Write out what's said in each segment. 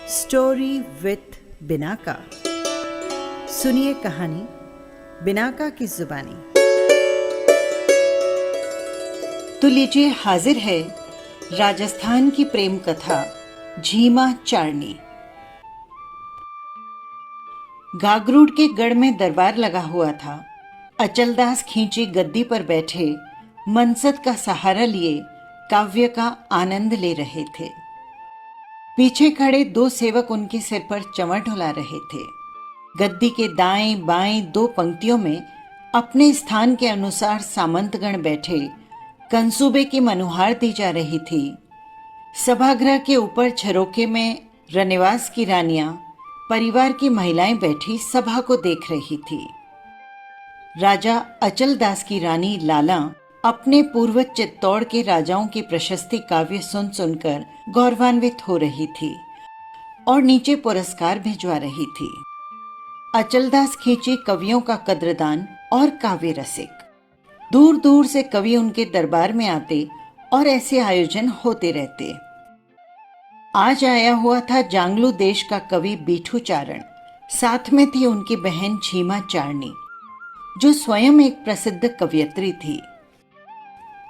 Story with Binaca. सुनिए कहानी Binaca की जुबानी। तो लीजिए, हाजिर है राजस्थान की प्रेम कथा झीमा चारनी। गागरूड के गढ़ में दरबार लगा हुआ था। अचलदास खींची गद्दी पर बैठे मनसद का सहारा लिए काव्य का आनंद ले रहे थे। पीछे खड़े दो सेवक उनके सिर पर चंवर ढुला रहे थे। गद्दी के दाएं बाएं दो पंक्तियों में अपने स्थान के अनुसार सामंतगण बैठे कंसूबे की मनुहार दी जा रही थी। सभागृह के ऊपर झरोके में रनिवास की रानियां परिवार की महिलाएं बैठी सभा को देख रही थी। राजा अचलदास की रानी लाला अपने पूर्वज चित्तौड़ के राजाओं की प्रशस्ति काव्य सुन सुनकर गौरवान्वित हो रही थी और नीचे पुरस्कार भिजवा रही थी। अचलदास खींची कवियों का कद्रदान और काव्य रसिक। दूर दूर से कवि उनके दरबार में आते और ऐसे आयोजन होते रहते। आज आया हुआ था जांगलू देश का कवि बीठू चारण। साथ में थी उनकी बहन झीमा चारनी, जो स्वयं एक प्रसिद्ध कवयित्री थी।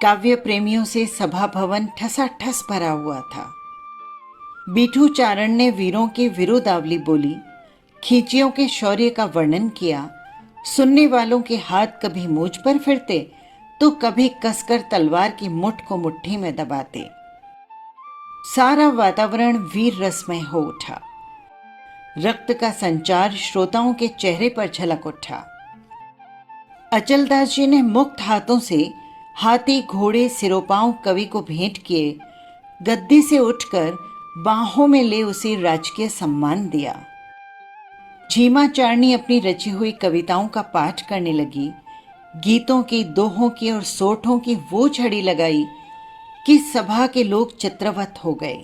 काव्य प्रेमियों से सभा भवन ठसाठस भरा हुआ था। बीठू चारण ने वीरों की विरुदावली बोली, खींचियों के शौर्य का वर्णन किया। सुनने वालों के हाथ कभी मूंछ पर फिरते तो कभी कसकर तलवार की मुठ को मुट्ठी में दबाते। सारा वातावरण वीर रसमय हो उठा। रक्त का संचार श्रोताओं के चेहरे पर झलक उठा। अचलदास जी ने मुक्त हाथों से हाथी घोड़े सिरोपांव कवि को भेंट किए, गद्दी से उठकर बाहों में ले उसे राजकीय सम्मान दिया। झीमा चारनी अपनी रची हुई कविताओं का पाठ करने लगी। गीतों की, दोहों की और सोठों की वो झड़ी लगाई कि सभा के लोग चित्रवत हो गए।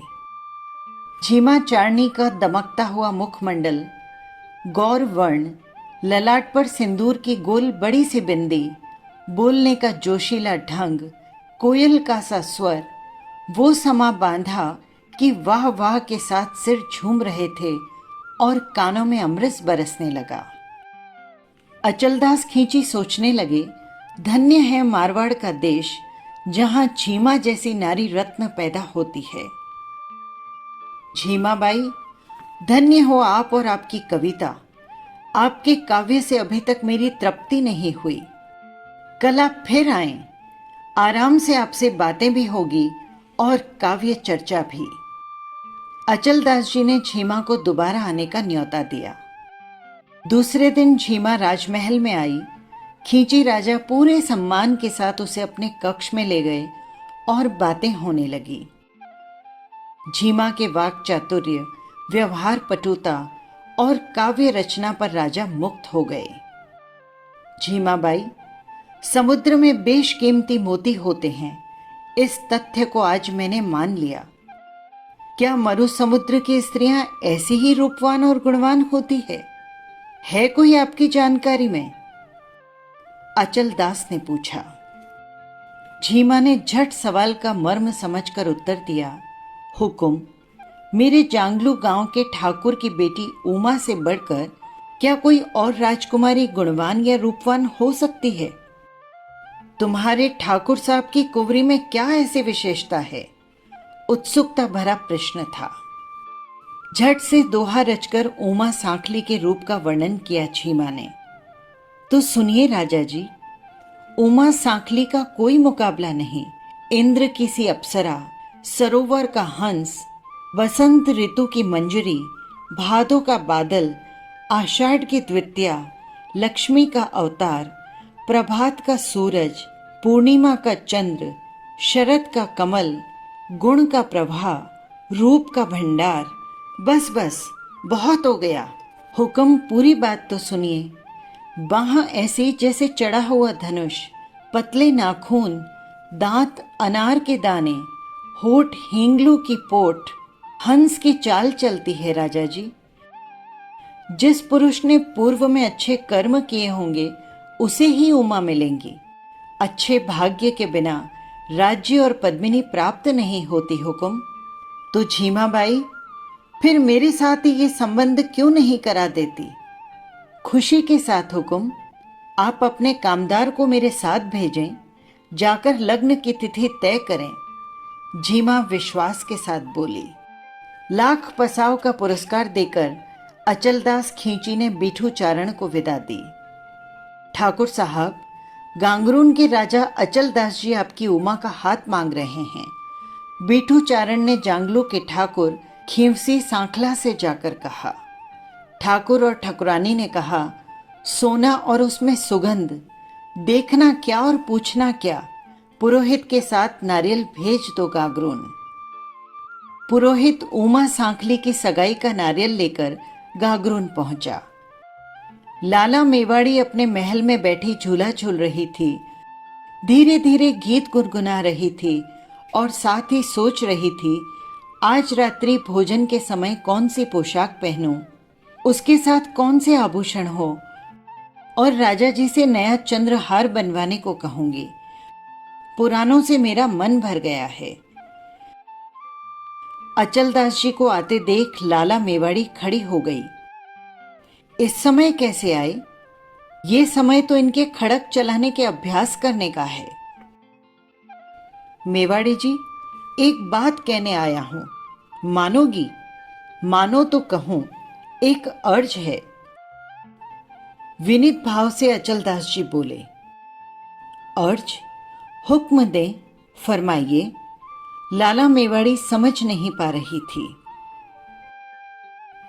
झीमा चारनी का दमकता हुआ मुखमंडल, गौर वर्ण, ललाट पर सिंदूर की गोल बड़ी सी बिंदी, बोलने का जोशीला ढंग, कोयल का सा स्वर, वो समा बांधा कि वाह वाह के साथ सिर झूम रहे थे और कानों में अमृत बरसने लगा। अचलदास खींची सोचने लगे, धन्य है मारवाड़ का देश, जहां झीमा जैसी नारी रत्न पैदा होती है। झीमा बाई, धन्य हो आप और आपकी कविता। आपके काव्य से अभी तक मेरी तृप्ति नहीं हुई। कल आप फिर आएं, आराम से आपसे बातें भी होगी और काव्य चर्चा भी। अचलदास जी ने झीमा को दोबारा आने का न्योता दिया। दूसरे दिन झीमा राजमहल में आई। खींची राजा पूरे सम्मान के साथ उसे अपने कक्ष में ले गए और बातें होने लगी। झीमा के वाक चातुर्य, व्यवहार पटुता और काव्य रचना पर राजा मुक्त हो गए। झीमा बाई, समुद्र में बेशकीमती मोती होते हैं, इस तथ्य को आज मैंने मान लिया। क्या मरु समुद्र की स्त्रियां ऐसी ही रूपवान और गुणवान होती है कोई आपकी जानकारी में? अचलदास ने पूछा। झीमा ने झट सवाल का मर्म समझकर उत्तर दिया, हुकुम, मेरे जांगलू गांव के ठाकुर की बेटी उमा से बढ़कर क्या कोई और राजकुमारी गुणवान या रूपवान हो सकती है? तुम्हारे ठाकुर साहब की कुंवरी में क्या ऐसी विशेषता है? उत्सुकता भरा प्रश्न था। झट से दोहा रचकर उमा सांखली के रूप का वर्णन किया झीमा ने। तो सुनिए राजा जी, उमा सांखली का कोई मुकाबला नहीं। इंद्र की सी अप्सरा, सरोवर का हंस, वसंत ऋतु की मंजरी, भादों का बादल, आषाढ़ की द्वितीया, लक्ष्मी का अवतार, प्रभात का सूरज, पूर्णिमा का चंद्र, शरद का कमल, गुण का प्रवाह, रूप का भंडार। बस बस, बहुत हो गया। हुक्म, पूरी बात तो सुनिए। बाह ऐसी जैसे चढ़ा हुआ धनुष, पतले नाखून, दांत अनार के दाने, होठ हिंगलू की पोट, हंस की चाल चलती है राजा जी। जिस पुरुष ने पूर्व में अच्छे कर्म किए होंगे उसे ही उमा मिलेंगी। अच्छे भाग्य के बिना राज्य और पद्मिनी प्राप्त नहीं होती। हुकुम। तो झीमा बाई, फिर मेरे साथ ये संबंध क्यों नहीं करा देती? खुशी के साथ हुक्म, आप अपने कामदार को मेरे साथ भेजें, जाकर लग्न की तिथि तय करें, झीमा विश्वास के साथ बोली। लाख पसाव का पुरस्कार देकर अचलदास खींची ने बीठू चारण को विदा दी। ठाकुर साहब, गांगरून के राजा अचलदास जी आपकी उमा का हाथ मांग रहे हैं। बीठू चारण ने जांगलू के ठाकुर खींवसी सांखला से जाकर कहा। ठाकुर और ठकुरानी ने कहा, सोना और उसमें सुगंध, देखना क्या और पूछना क्या, पुरोहित के साथ नारियल भेज दो गागरून। पुरोहित उमा सांखली की सगाई का नारियल लेकर गागरून पहुंचा। लाला मेवाड़ी अपने महल में बैठी झूला झूल रही थी, धीरे धीरे गीत गुनगुना रही थी और साथ ही सोच रही थी, आज रात्रि भोजन के समय कौन सी पोशाक पहनूं, उसके साथ कौन से आभूषण हो, और राजा जी से नया चंद्रहार बनवाने को कहूंगी। पुरानों से मेरा मन भर गया है। अचलदास जी को आते देख लाला मेवाड़ी खड़ी हो गई। इस समय कैसे आए? ये समय तो इनके खड़क चलाने के अभ्यास करने का है। मेवाड़ी जी, एक बात कहने आया हूं, मानोगी? मानो तो कहूं, एक अर्ज है। विनीत भाव से अचलदास जी बोले। अर्ज? हुक्म दें, फरमाइए। लाला मेवाड़ी समझ नहीं पा रही थी।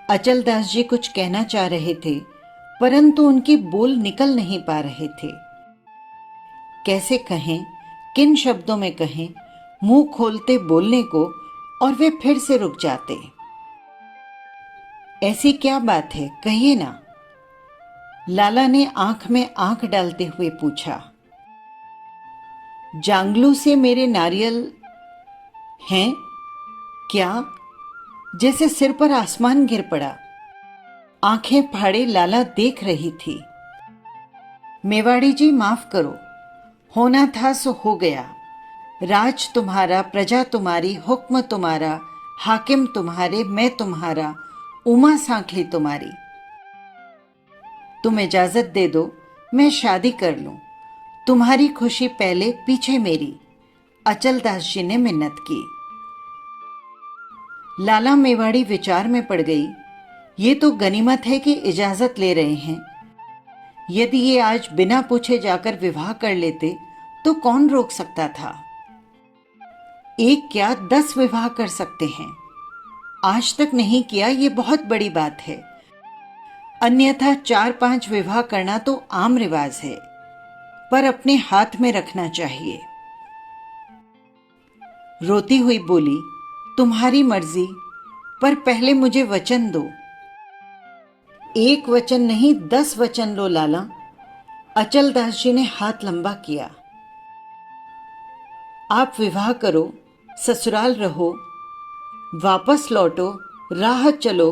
अचलदास जी कुछ कहना चाह रहे थे, परंतु उनके बोल निकल नहीं पा रहे थे। कैसे कहें, किन शब्दों में कहें, मुंह खोलते बोलने को और वे फिर से रुक जाते। ऐसी क्या बात है, कहिए ना। लाला ने आंख में आंख डालते हुए पूछा। जांगलू से मेरे नारियल हैं क्या? जैसे सिर पर आसमान गिर पड़ा। आंखें फाड़े लाला देख रही थी। मेवाड़ी जी, माफ करो, होना था सो हो गया। राज तुम्हारा, प्रजा तुम्हारी, हुक्म तुम्हारा, हाकिम तुम्हारे, मैं तुम्हारा, उमा सांखली तुम्हारी। तुम इजाजत दे दो, मैं शादी कर लूं। तुम्हारी खुशी पहले, पीछे मेरी। अचलदास जी ने मिन्नत की। लाला मेवाड़ी विचार में पड़ गई। ये तो गनीमत है कि इजाजत ले रहे हैं। यदि ये आज बिना पूछे जाकर विवाह कर लेते तो कौन रोक सकता था? एक क्या 10 विवाह कर सकते हैं। आज तक नहीं किया, ये बहुत बड़ी बात है। अन्यथा 4-5 विवाह करना तो आम रिवाज है, पर अपने हाथ में रखना चाहिए। रोती हुई बोली, तुम्हारी मर्जी, पर पहले मुझे वचन दो। एक वचन नहीं, 10 वचन लो लाला। अचलदास जी ने हाथ लंबा किया। आप विवाह करो, ससुराल रहो, वापस लौटो, राह चलो,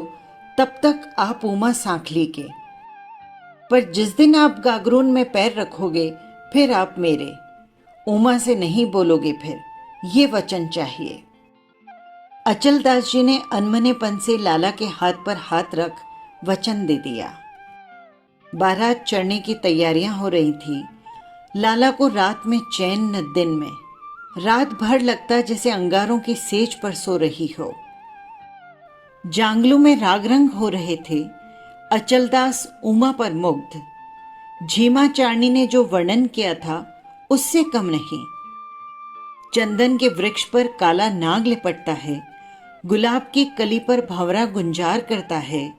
तब तक आप उमा सांखली के। पर जिस दिन आप गागरून में पैर रखोगे, फिर आप मेरे। उमा से नहीं बोलोगे फिर, ये वचन चाहिए। अचलदास जी ने अनमनेपन से लाला के हाथ पर हाथ रख वचन दे दिया। बारात चढ़ने की तैयारियां हो रही थी। लाला को रात में चैन न दिन में। रात भर लगता जैसे अंगारों की सेज पर सो रही हो। जांगलू में रागरंग हो रहे थे। अचलदास उमा पर मुग्ध। झीमा चारनी ने जो वर्णन किया था उससे कम नहीं। चंदन के वृक्ष पर काला नाग लिपटता है, गुलाब की कली पर भंवरा गुंजार करता है,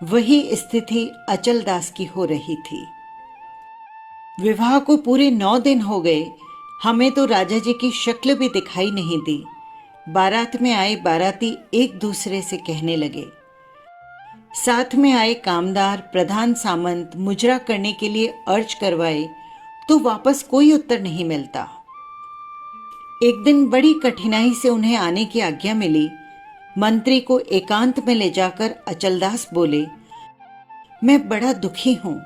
वही स्थिति अचलदास की हो रही थी। विवाह को पूरे 9 दिन हो गए, हमें तो राजा जी की शक्ल भी दिखाई नहीं दी। बारात में आए बाराती एक दूसरे से कहने लगे। साथ में आए कामदार, प्रधान सामंत मुजरा करने के लिए अर्ज करवाए तो वापस कोई उत्तर नहीं मिलता। एक दिन बड़ी कठिनाई से उन्हें आने की आज्ञा मिली। मंत्री को एकांत में ले जाकर अचलदास बोले, मैं बड़ा दुखी हूं।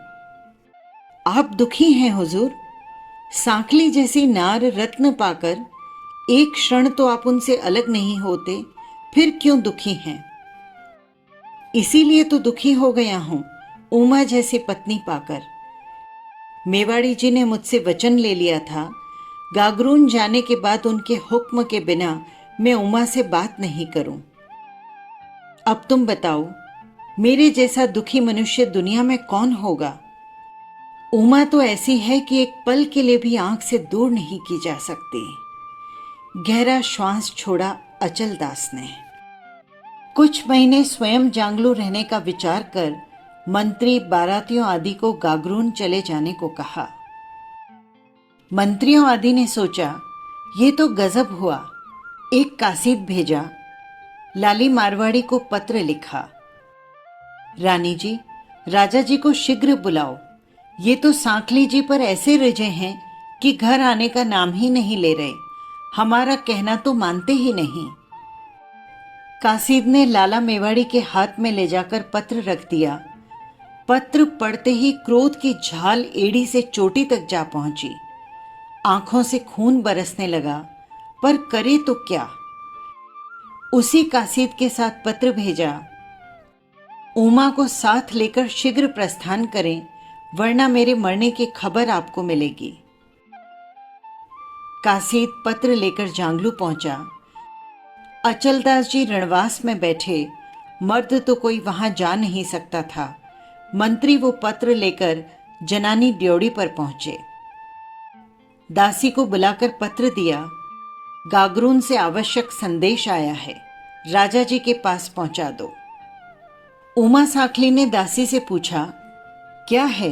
आप दुखी हैं हुजूर? सांखली जैसी नार रत्न पाकर एक क्षण तो आप उनसे अलग नहीं होते, फिर क्यों दुखी हैं? इसीलिए तो दुखी हो गया हूं उमा जैसी पत्नी पाकर। मेवाड़ी जी ने मुझसे वचन ले लिया था, गागरून जाने के बाद उनके हुक्म के बिना मैं उमा से बात नहीं करूं। अब तुम बताओ, मेरे जैसा दुखी मनुष्य दुनिया में कौन होगा? उमा तो ऐसी है कि एक पल के लिए भी आंख से दूर नहीं की जा सकती। गहरा श्वास छोड़ा अचल दास ने। कुछ महीने स्वयं जांगलू रहने का विचार कर मंत्री बारातियों आदि को गागरून चले जाने को कहा। मंत्रियों आदि ने सोचा, ये तो गजब हुआ। एक कासिद भेजा, लाली मारवाड़ी को पत्र लिखा, रानी जी, राजा जी को शीघ्र बुलाओ। ये तो सांकली जी पर ऐसे रिझे हैं कि घर आने का नाम ही नहीं ले रहे। हमारा कहना तो मानते ही नहीं। कासिद ने लाला मेवाड़ी के हाथ में ले जाकर पत्र रख दिया। पत्र पढ़ते ही क्रोध की झाल एड़ी से चोटी तक जा पहुंची। आंखों से खून बरसने लगा, पर करे तो क्या। उसी कासिद के साथ पत्र भेजा, उमा को साथ लेकर शीघ्र प्रस्थान करें, वरना मेरे मरने की खबर आपको मिलेगी। कासिद पत्र लेकर जांगलू पहुंचा। अचलदास जी रणवास में बैठे, मर्द तो कोई वहां जा नहीं सकता था। मंत्री वो पत्र लेकर जनानी ड्योढ़ी पर पहुंचे। दासी को बुलाकर पत्र दिया, गागरून से आवश्यक संदेश आया है, राजा जी के पास पहुंचा दो। उमा साखली ने दासी से पूछा, क्या है,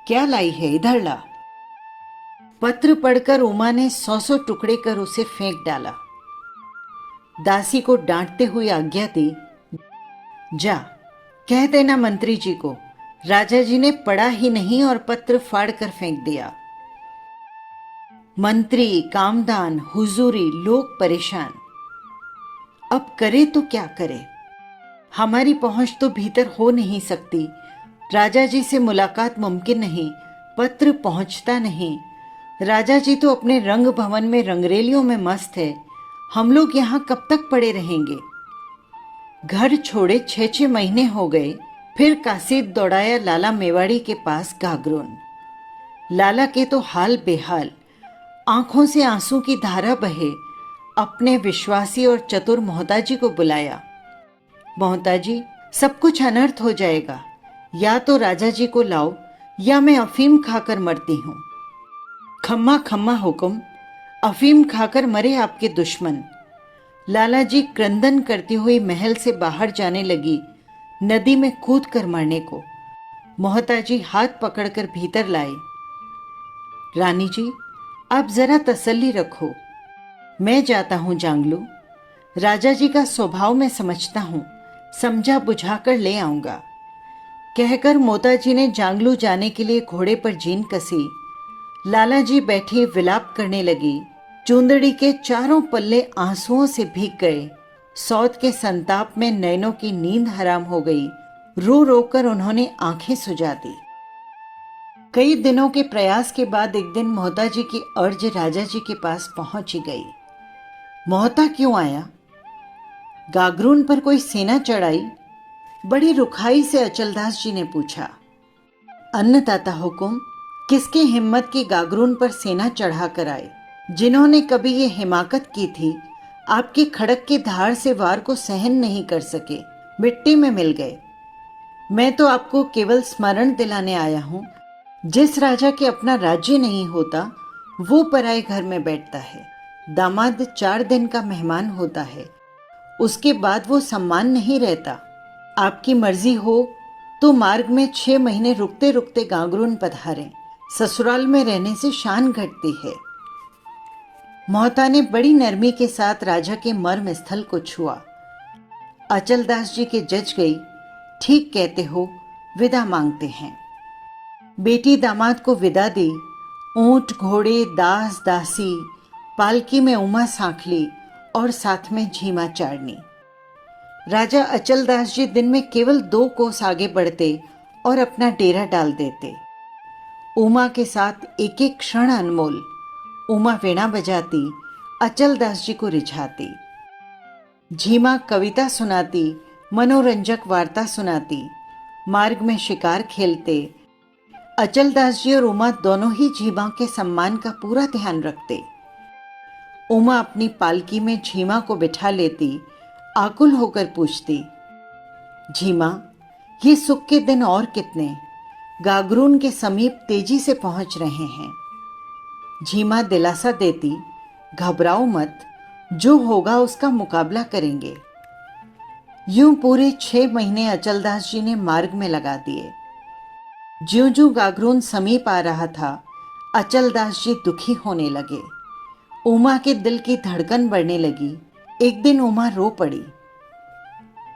क्या लाई है, इधर ला। पत्र पढ़कर उमा ने 100 टुकड़े कर उसे फेंक डाला। दासी को डांटते हुए आज्ञा दी, जा कह देना मंत्री जी को, राजा जी ने पढ़ा ही नहीं और पत्र फाड़ कर फेंक दिया। मंत्री, कामदान, हुजूरी, लोग परेशान। अब करे तो क्या करे? हमारी पहुंच तो भीतर हो नहीं सकती। राजा जी से मुलाकात मुमकिन नहीं, पत्र पहुंचता नहीं। राजा जी तो अपने रंग भवन में रंगरेलियों में मस्त है। हम लोग यहां कब तक पड़े रहेंगे? घर छोड़े 6-6 महीने हो गए। फिर कासिद दौड़ाया लाला मेवाड़ी के पास गागरून। लाला के तो हाल बेहाल, आंखों से आंसू की धारा बहे। अपने विश्वासी और चतुर मोहताजी को बुलाया। मोहताजी, सब कुछ अनर्थ हो जाएगा। या तो राजा जी को लाओ या मैं अफीम खाकर मरती हूं। खम्मा खम्मा हुक्म, अफीम खाकर मरे आपके दुश्मन। लाला जी क्रंदन करती हुई महल से बाहर जाने लगी, नदी में कूद कर मरने को। मोहताजी हाथ पकड़कर भीतर लाए। रानी जी, आप जरा तसल्ली रखो, मैं जाता हूं जांगलू। राजा जी का स्वभाव मैं समझता हूं, समझा बुझाकर ले आऊंगा। कहकर मोताजी ने जांगलू जाने के लिए घोड़े पर जीन कसी। लाला जी बैठी विलाप करने लगी। चूंदड़ी के चारों पल्ले आंसुओं से भीग गए। सौत के संताप में नैनों की नींद हराम हो गई। रो रो कर उन्होंने आंखें सुजा दी। कई दिनों के प्रयास के बाद एक दिन मोहताजी की अर्ज राजा जी के पास पहुंच गई। मोहता क्यों आया? गागरून पर कोई सेना चढ़ाई? बड़ी रुखाई से अचलदास जी ने पूछा। अन्नदाता हुकुम, किसके हिम्मत की गागरून पर सेना चढ़ा कर आए? जिन्होंने कभी ये हिमाकत की थी, आपकी खड़क की धार से वार को सहन नहीं कर सके, मिट्टी में मिल गए। मैं तो आपको केवल स्मरण दिलाने आया हूं, जिस राजा के अपना राज्य नहीं होता वो पराए घर में बैठता है। दामाद 4 दिन का मेहमान होता है, उसके बाद वो सम्मान नहीं रहता। आपकी मर्जी हो तो मार्ग में 6 महीने रुकते रुकते गागरून पधारें, ससुराल में रहने से शान घटती है। मोहता ने बड़ी नरमी के साथ राजा के मर्म स्थल को छुआ। अचलदास जी के जज गई, ठीक कहते हो, विदा मांगते हैं। बेटी दामाद को विदा दी। ऊंट, घोड़े, दास, दासी, पालकी में उमा सांखली और साथ में झीमा चारनी। राजा अचलदास जी दिन में केवल 2 कोस आगे बढ़ते और अपना डेरा डाल देते। उमा के साथ एक एक क्षण अनमोल। उमा वीणा बजाती, अचलदास जी को रिझाती। झीमा कविता सुनाती, मनोरंजक वार्ता सुनाती, मार्ग में शिकार खेलते। अचलदास जी और उमा दोनों ही झीमा के सम्मान का पूरा ध्यान रखते। उमा अपनी पालकी में झीमा को बिठा लेती, आकुल होकर पूछती, झीमा, ये सुख के दिन और कितने? गागरून के समीप तेजी से पहुंच रहे हैं। झीमा दिलासा देती, घबराओ मत, जो होगा उसका मुकाबला करेंगे। यूं पूरे 6 महीने अचलदास जी ने मार्ग में लगा दिए। ज्यों ज्यों गागरून समीप आ रहा था, अचलदास जी दुखी होने लगे। उमा के दिल की धड़कन बढ़ने लगी। एक दिन उमा रो पड़ी।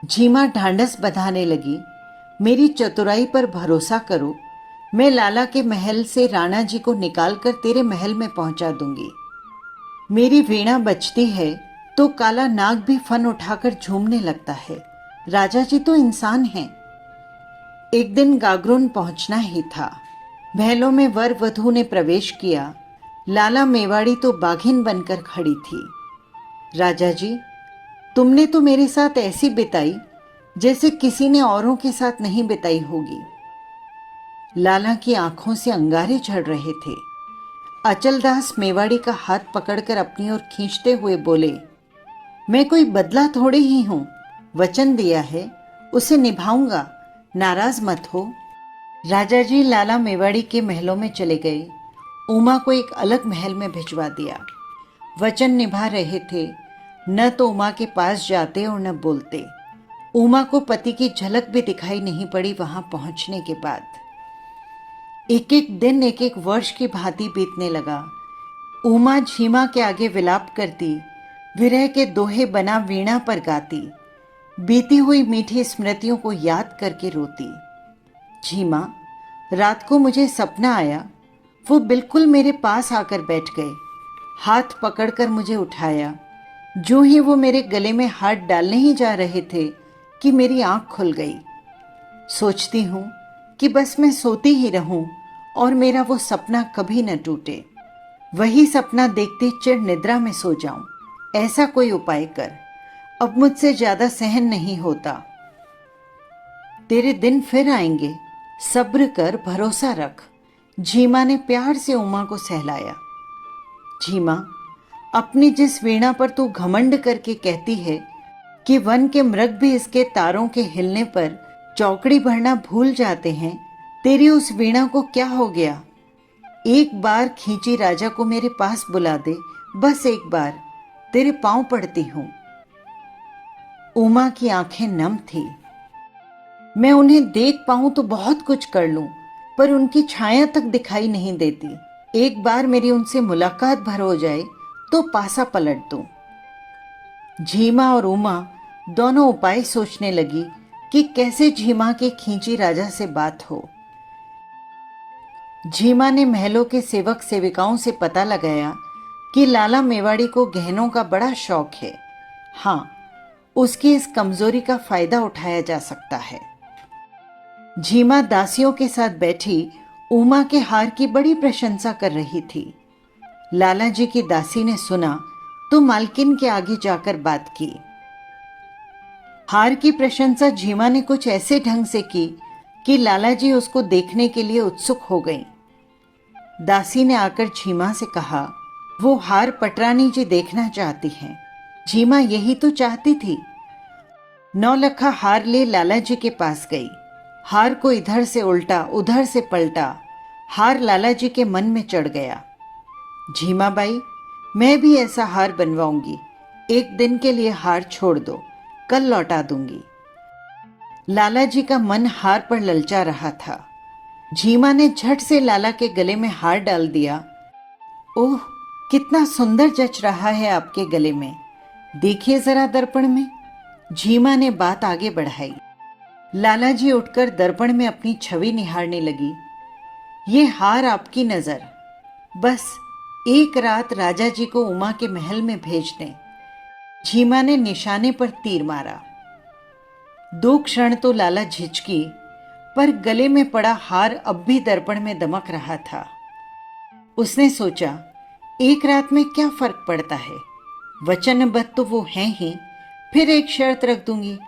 झीमा ढांढस बंधाने लगी, मेरी चतुराई पर भरोसा करो, मैं लाला के महल से राणा जी को निकालकर तेरे महल में पहुंचा दूंगी। मेरी वीणा बजती है तो काला नाग भी फन उठाकर झूमने लगता है। राजा जी तो इंसान हैं। एक दिन गागरून पहुंचना ही था। महलों में वर वधू ने प्रवेश किया। लाला मेवाड़ी तो बाघिन बनकर खड़ी थी। राजा जी, तुमने तो मेरे साथ ऐसी बिताई जैसे किसी ने औरों के साथ नहीं बिताई होगी। लाला की आंखों से अंगारे झड़ रहे थे। अचलदास मेवाड़ी का हाथ पकड़कर अपनी ओर खींचते हुए बोले, मैं कोई बदला थोड़े ही हूं, वचन दिया है उसे निभाऊंगा, नाराज मत हो। राजा जी लाला मेवाड़ी के महलों में चले गए। उमा को एक अलग महल में भिजवा दिया। वचन निभा रहे थे, न तो उमा के पास जाते और न बोलते। उमा को पति की झलक भी दिखाई नहीं पड़ी वहां पहुंचने के बाद। एक एक दिन एक एक वर्ष की भांति बीतने लगा। उमा झीमा के आगे विलाप करती, विरह के दोहे बना वीणा पर गाती, बीती हुई मीठी स्मृतियों को याद करके रोती। झीमा, रात को मुझे सपना आया, वो बिल्कुल मेरे पास आकर बैठ गए, हाथ पकड़कर मुझे उठाया। जो ही वो मेरे गले में हाथ डालने ही जा रहे थे कि मेरी आंख खुल गई। सोचती हूँ कि बस मैं सोती ही रहूं और मेरा वो सपना कभी न टूटे। वही सपना देखते चिर निद्रा में सो जाऊं। ऐसा कोई उपाय कर, अब मुझसे ज्यादा सहन नहीं होता। तेरे दिन फिर आएंगे, सब्र कर, भरोसा रख। झीमा ने प्यार से उमा को सहलाया। झीमा, अपनी जिस वीणा पर तू घमंड करके कहती है कि वन के मृग भी इसके तारों के हिलने पर चौकड़ी भरना भूल जाते हैं, तेरी उस वीणा को क्या हो गया? एक बार खींची राजा को मेरे पास बुला दे, बस एक बार, तेरे पांव पड़ती हूं। उमा की आंखें नम थी। मैं उन्हें देख पाऊं तो बहुत कुछ कर लूं, पर उनकी छाया तक दिखाई नहीं देती। एक बार मेरी उनसे मुलाकात भर हो जाए तो पासा पलट दूं। झीमा और उमा दोनों उपाय सोचने लगी कि कैसे झीमा के खींची राजा से बात हो। झीमा ने महलों के सेवक सेविकाओं से पता लगाया कि लाला मेवाड़ी को गहनों का बड़ा शौक है। हाँ, उसकी इस कमजोरी का फायदा उठाया जा सकता है। झीमा दासियों के साथ बैठी उमा के हार की बड़ी प्रशंसा कर रही थी। लाला जी की दासी ने सुना तो मालकिन के आगे जाकर बात की। हार की प्रशंसा झीमा ने कुछ ऐसे ढंग से की कि लाला जी उसको देखने के लिए उत्सुक हो गईं। दासी ने आकर झीमा से कहा, वो हार पटरानी जी देखना चाहती हैं। झीमा यही तो चाहती थी। 9 लखा हार ले लाला जी के पास गई। हार को इधर से उल्टा उधर से पलटा। हार लाला जी के मन में चढ़ गया। झीमा बाई, मैं भी ऐसा हार बनवाऊंगी। एक दिन के लिए हार छोड़ दो, कल लौटा दूंगी। लाला जी का मन हार पर ललचा रहा था। झीमा ने झट से लाला के गले में हार डाल दिया। ओह, कितना सुंदर जच रहा है आपके गले में, देखिए जरा दर्पण में। झीमा ने बात आगे बढ़ाई। लाला जी उठकर दर्पण में अपनी छवि निहारने लगी। ये हार आपकी नजर, बस एक रात राजा जी को उमा के महल में भेज दें। झीमा ने निशाने पर तीर मारा। 2 क्षण तो लाला झिझकी, पर गले में पड़ा हार अब भी दर्पण में दमक रहा था। उसने सोचा, एक रात में क्या फर्क पड़ता है, वचनबद्ध तो वो हैं ही, फिर एक शर्त रख दूंगी।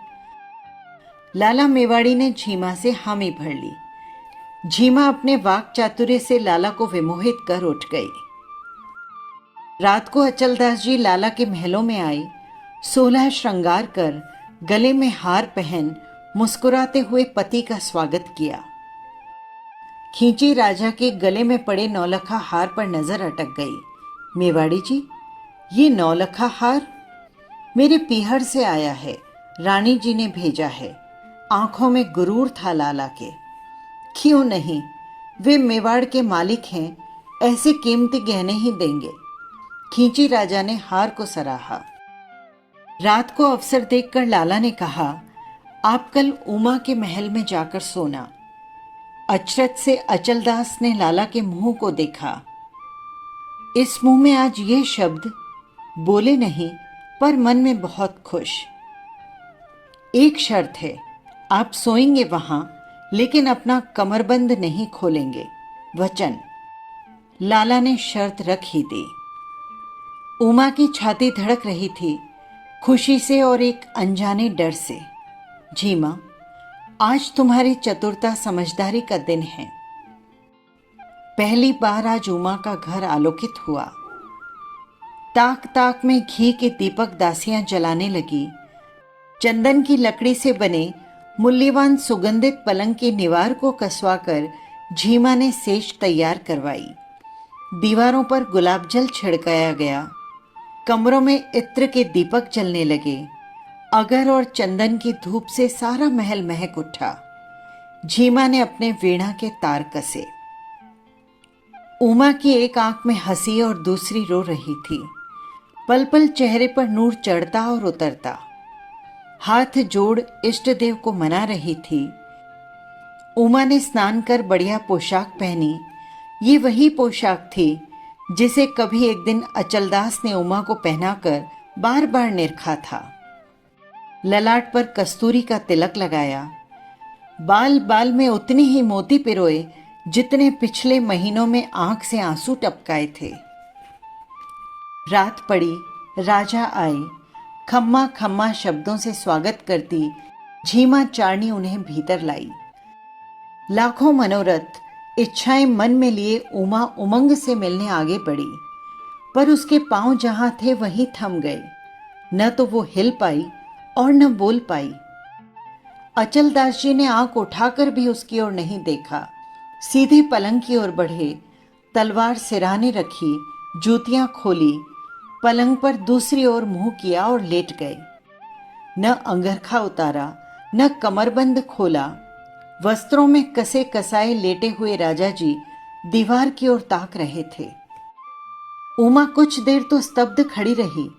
लाला मेवाड़ी ने झीमा से हामी भर ली। झीमा अपने वाक चातुर्य से लाला को विमोहित कर उठ गई। रात को अचलदास जी लाला के महलों में आई। 16 श्रृंगार कर, गले में हार पहन, मुस्कुराते हुए पति का स्वागत किया। खींची राजा के गले में पड़े नौलखा हार पर नजर अटक गई। मेवाड़ी जी, ये नौलखा हार मेरे पीहर से आया है, रानी जी ने भेजा है। आंखों में गुरूर था लाला के। क्यों नहीं, वे मेवाड़ के मालिक हैं, ऐसे कीमती गहने ही देंगे। खींची राजा ने हार को सराहा। रात को अवसर देखकर लाला ने कहा, आप कल उमा के महल में जाकर सोना। अचरज से अचलदास ने लाला के मुंह को देखा। इस मुंह में आज ये शब्द बोले नहीं, पर मन में बहुत खुश। एक शर्त है, आप सोएंगे वहां, लेकिन अपना कमरबंद नहीं खोलेंगे, वचन। लाला ने शर्त रख ही दी। उमा की छाती धड़क रही थी, खुशी से और एक अनजाने डर से। झीमा, आज तुम्हारी चतुरता समझदारी का दिन है। पहली बार आज उमा का घर आलोकित हुआ। ताक ताक में घी के दीपक दासियां जलाने लगी। चंदन की लकड़ी से बने मूल्यवान सुगंधित पलंग की निवार को कसवाकर झीमा ने सेज तैयार करवाई। दीवारों पर गुलाब जल छिड़काया गया। कमरों में इत्र के दीपक जलने लगे। अगर और चंदन की धूप से सारा महल महक उठा। झीमा ने अपने वीणा के तार कसे। उमा की एक आंख में हंसी और दूसरी रो रही थी। पल पल चेहरे पर नूर चढ़ता और उतरता। हाथ जोड़ इष्ट देव को मना रही थी। उमा ने स्नान कर बढ़िया पोशाक पहनी। ये वही पोशाक थी जिसे कभी एक दिन अचलदास ने उमा को पहनाकर बार बार निरखा था। ललाट पर कस्तूरी का तिलक लगाया। बाल बाल में उतने ही मोती पिरोए जितने पिछले महीनों में आंख से आंसू टपकाए थे। रात पड़ी, राजा आए। खम्मा खम्मा शब्दों से स्वागत करती झीमा चारनी उन्हें भीतर लाई। लाखों मनोरथ, इच्छाएं मन में लिए उमा उमंग से मिलने आगे बढ़ी, पर उसके पांव जहां थे वहीं थम गए। न तो वो हिल पाई और न बोल पाई। अचलदास जी ने आंख उठाकर भी उसकी ओर नहीं देखा। सीधे पलंग की ओर बढ़े, तलवार सिरहाने रखी, जूतियां खोली, पलंग पर दूसरी ओर मुंह किया और लेट गए। न अंगरखा उतारा, न कमरबंद खोला। वस्त्रों में कसे कसाए लेटे हुए राजा जी दीवार की ओर ताक रहे थे। उमा कुछ देर तो स्तब्ध खड़ी रही,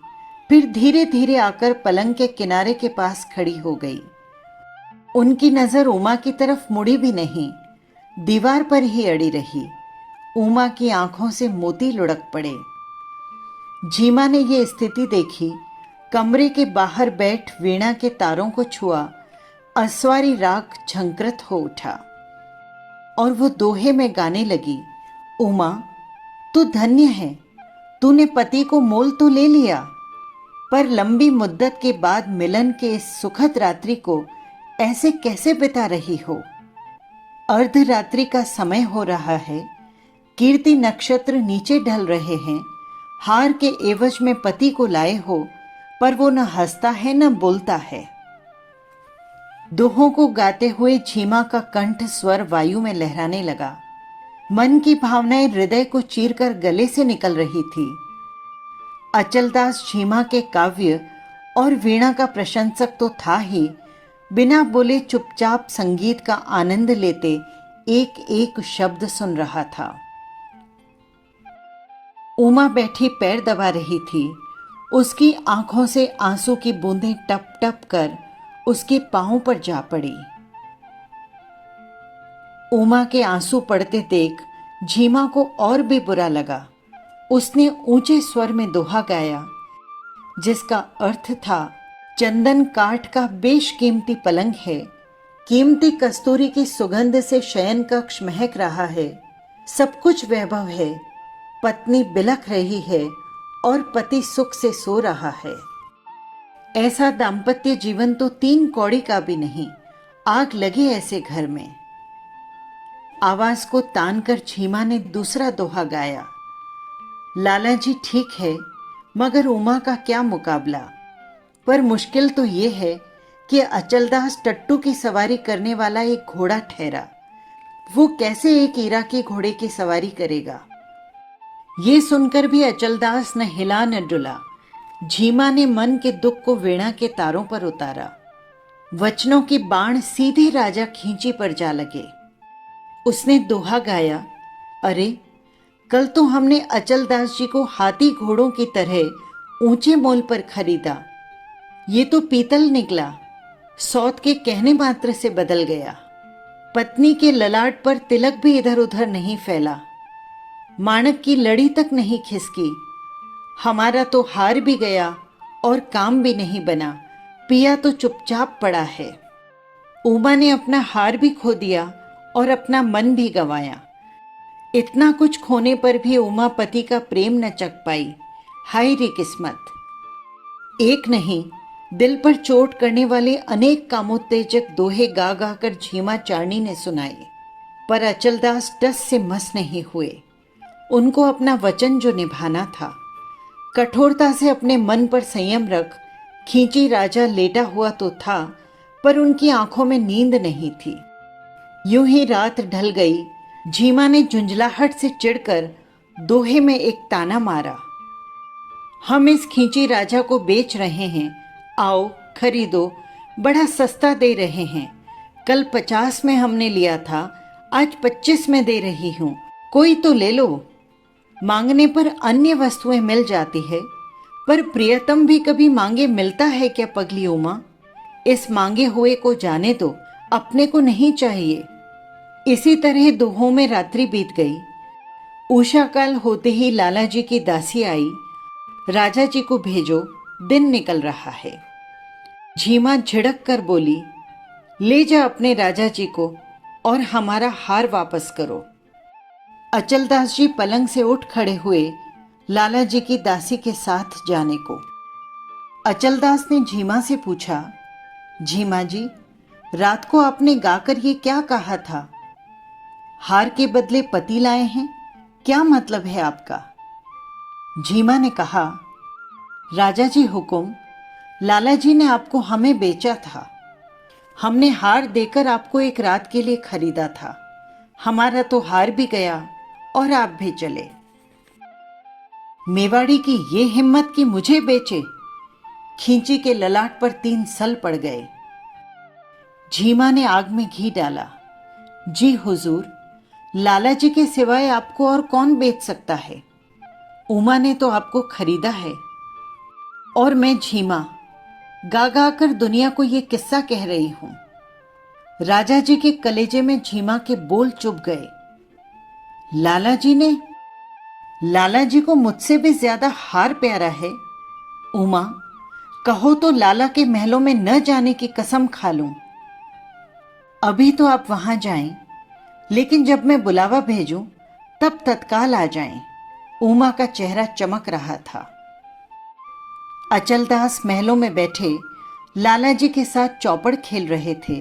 फिर धीरे धीरे आकर पलंग के किनारे के पास खड़ी हो गई। उनकी नजर उमा की तरफ मुड़ी भी नहीं, दीवार पर ही अड़ी रही। उमा की आंखों से मोती लुढ़क पड़े। झीमा ने ये स्थिति देखी, कमरे के बाहर बैठ वीणा के तारों को छुआ, अस्वारी राग झंकृत हो उठा और वो दोहे में गाने लगी। उमा, तू धन्य है, तूने पति को मोल तो ले लिया, पर लंबी मुद्दत के बाद मिलन के इस सुखद रात्रि को ऐसे कैसे बिता रही हो। अर्धरात्रि का समय हो रहा है, कीर्ति नक्षत्र नीचे ढल रहे हैं। हार के एवज में पति को लाए हो, पर वो न हंसता है न बोलता है। दोहों को गाते हुए झीमा का कंठ स्वर वायु में लहराने लगा। मन की भावनाएं हृदय को चीरकर गले से निकल रही थी। अचलदास झीमा के काव्य और वीणा का प्रशंसक तो था ही, बिना बोले चुपचाप संगीत का आनंद लेते एक एक शब्द सुन रहा था। उमा बैठी पैर दबा रही थी। उसकी आंखों से आंसू की बूंदें टप टप कर उसके पांव पर जा पड़ी। उमा के आंसू पड़ते देख झीमा को और भी बुरा लगा। उसने ऊंचे स्वर में दोहा गाया, जिसका अर्थ था, चंदन काठ का बेशकीमती पलंग है, कीमती कस्तूरी की सुगंध से शयन कक्ष महक रहा है, सब कुछ वैभव है, पत्नी बिलख रही है और पति सुख से सो रहा है। ऐसा दाम्पत्य जीवन तो 3 कौड़ी का भी नहीं, आग लगे ऐसे घर में। आवाज को तान कर झीमा ने दूसरा दोहा गाया। लाला जी ठीक है, मगर उमा का क्या मुकाबला। पर मुश्किल तो ये है कि अचलदास टट्टू की सवारी करने वाला एक घोड़ा ठहरा। वो कैसे एक इराकी घोड़े की सवारी करेगा। ये सुनकर भी अचलदास न हिला न डुला। झीमा ने मन के दुख को वीणा के तारों पर उतारा। वचनों के बाण सीधे राजा खींची पर जा लगे। उसने दोहा गाया, अरे कल तो हमने अचलदास जी को हाथी घोड़ों की तरह ऊंचे मोल पर खरीदा। ये तो पीतल निकला, सौत के कहने मात्र से बदल गया। पत्नी के ललाट पर तिलक भी इधर उधर नहीं फैला, माणक की लड़ी तक नहीं खिसकी। हमारा तो हार भी गया और काम भी नहीं बना, पिया तो चुपचाप पड़ा है। उमा ने अपना हार भी खो दिया और अपना मन भी गंवाया। इतना कुछ खोने पर भी उमा पति का प्रेम न चख पाई। हाय रे किस्मत। एक नहीं, दिल पर चोट करने वाले अनेक कामोत्तेजक दोहे गा गा कर झीमा चारनी ने सुनाए, पर अचलदास टस से मस नहीं हुए। उनको अपना वचन जो निभाना था, कठोरता से अपने मन पर संयम रख खींची राजा लेटा हुआ तो था, पर उनकी आंखों में नींद नहीं थी। यूं ही रात ढल गई। झीमा ने झुंझलाहट से चिढ़कर दोहे में एक ताना मारा, हम इस खींची राजा को बेच रहे हैं, आओ खरीदो, बड़ा सस्ता दे रहे हैं। कल 50 में हमने लिया था, आज 25 में दे रही हूं, कोई तो ले लो। मांगने पर अन्य वस्तुएं मिल जाती है, पर प्रियतम भी कभी मांगे मिलता है क्या पगली उमा। इस मांगे हुए को जाने दो, अपने को नहीं चाहिए। इसी तरह दोहों में रात्रि बीत गई। उषा काल होते ही लाला जी की दासी आई, राजा जी को भेजो, दिन निकल रहा है। झीमा झिड़क कर बोली, ले जा अपने राजा जी को और हमारा हार वापस करो। अचलदास जी पलंग से उठ खड़े हुए लाला जी की दासी के साथ जाने को। अचलदास ने झीमा से पूछा, झीमा जी, रात को आपने गाकर ये क्या कहा था? हार के बदले पति लाए हैं, क्या मतलब है आपका? झीमा ने कहा, राजा जी हुकुम, लाला जी ने आपको हमें बेचा था। हमने हार देकर आपको एक रात के लिए खरीदा था। हमारा तो हार भी गया और आप भी चले। मेवाड़ी की ये हिम्मत कि मुझे बेचे। खींची के ललाट पर 3 सल पड़ गए। झीमा ने आग में घी डाला, जी हुजूर, लाला जी के सिवाय आपको और कौन बेच सकता है? उमा ने तो आपको खरीदा है। और मैं झीमा गा गा कर दुनिया को ये किस्सा कह रही हूं। राजा जी के कलेजे में झीमा के बोल चुभ गए। लाला जी को मुझसे भी ज्यादा हार प्यारा है। उमा, कहो तो लाला के महलों में न जाने की कसम खा लूं। अभी तो आप वहां जाएं, लेकिन जब मैं बुलावा भेजूं तब तत्काल आ जाएं। उमा का चेहरा चमक रहा था। अचलदास महलों में बैठे लाला जी के साथ चौपड़ खेल रहे थे।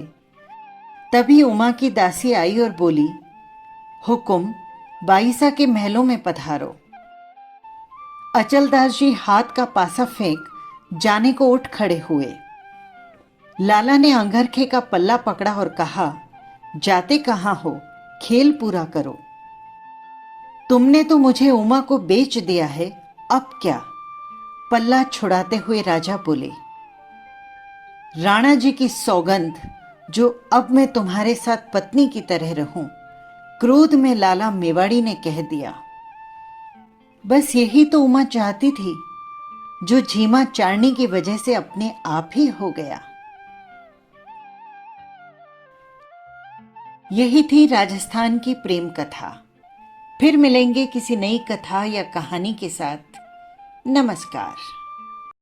तभी उमा की दासी आई और बोली, हुकुम, बाईसा के महलों में पधारो। अचलदास जी हाथ का पासा फेंक जाने को उठ खड़े हुए। लाला ने अंगरखे का पल्ला पकड़ा और कहा, जाते कहां हो, खेल पूरा करो। तुमने तो मुझे उमा को बेच दिया है, अब क्या? पल्ला छुड़ाते हुए राजा बोले, राणा जी की सौगंध, जो अब मैं तुम्हारे साथ पत्नी की तरह रहूं, क्रोध में लाला मेवाड़ी ने कह दिया। बस यही तो उमा चाहती थी, जो झीमा चारनी की वजह से अपने आप ही हो गया। यही थी राजस्थान की प्रेम कथा। फिर मिलेंगे किसी नई कथा या कहानी के साथ। नमस्कार।